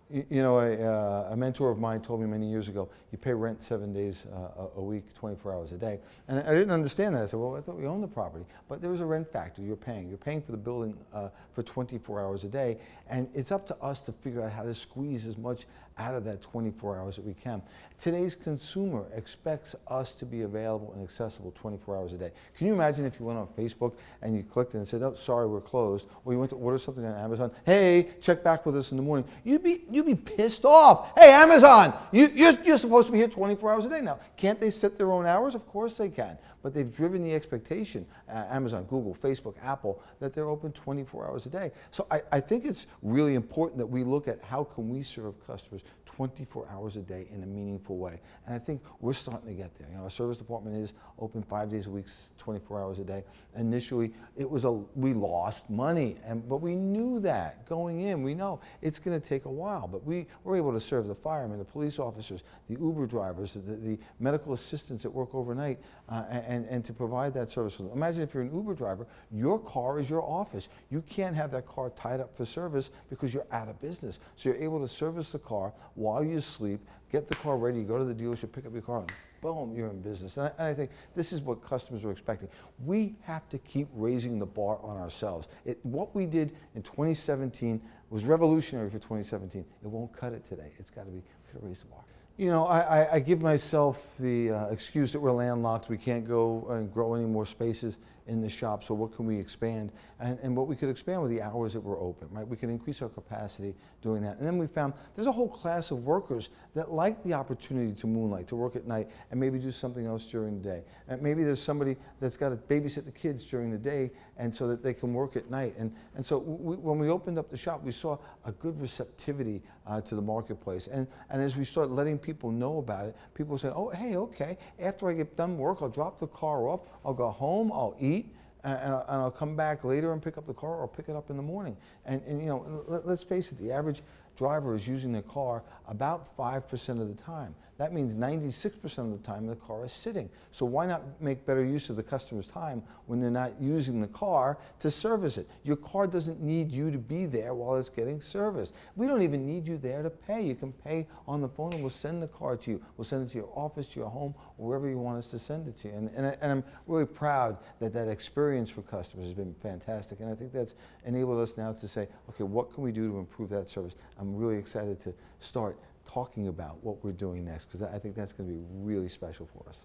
A mentor of mine told me many years ago, you pay rent 7 days a week, 24 hours a day. And I didn't understand that. I said, well, I thought we owned the property. But there was a rent factor you're paying. You're paying for the building for 24 hours a day. And it's up to us to figure out how to squeeze as much out of that 24 hours that we can. Today's consumer expects us to be available and accessible 24 hours a day. Can you imagine if you went on Facebook and you clicked and said, oh, sorry, we're closed, or you went to order something on Amazon, hey, check back with us in the morning. You'd be pissed off. Hey, Amazon, you're supposed to be here 24 hours a day now. Can't they set their own hours? Of course they can. But they've driven the expectation, Amazon, Google, Facebook, Apple, that they're open 24 hours a day. So I think it's really important that we look at how can we serve customers 24 hours a day in a meaningful way. And I think we're starting to get there. Our service department is open 5 days a week, 24 hours a day. Initially, we lost money, but we knew that going in. We know it's going to take a while, but we were able to serve the firemen, the police officers, the Uber drivers, the medical assistants that work overnight, and to provide that service for them. Imagine if you're an Uber driver, your car is your office. You can't have that car tied up for service because you're out of business. So you're able to service the car while you sleep, get the car ready, go to the dealership, pick up your car, and boom, you're in business. And I think this is what customers are expecting. We have to keep raising the bar on ourselves. What we did in 2017 was revolutionary for 2017. It won't cut it today. It's got to be, we've got to raise the bar. I give myself the excuse that we're landlocked. We can't go and grow any more spaces in the shop, so what can we expand? And what we could expand with the hours that we're open, right? We can increase our capacity doing that. And then we found there's a whole class of workers that like the opportunity to moonlight, to work at night, and maybe do something else during the day. And maybe there's somebody that's got to babysit the kids during the day, and so that they can work at night. And so when we opened up the shop, we saw a good receptivity to the marketplace. And as we start letting people know about it, people say, oh, hey, okay, after I get done work, I'll drop the car off, I'll go home, I'll eat, and I'll come back later and pick up the car, or pick it up in the morning. And let's face it, the average driver is using the car about 5% of the time. That means 96% of the time the car is sitting. So why not make better use of the customer's time when they're not using the car to service it? Your car doesn't need you to be there while it's getting serviced. We don't even need you there to pay. You can pay on the phone, and we'll send the car to you. We'll send it to your office, to your home, or wherever you want us to send it to you. And I'm really proud that that experience for customers has been fantastic. And I think that's enabled us now to say, okay, what can we do to improve that service? I'm really excited to start talking about what we're doing next, because I think that's going to be really special for us.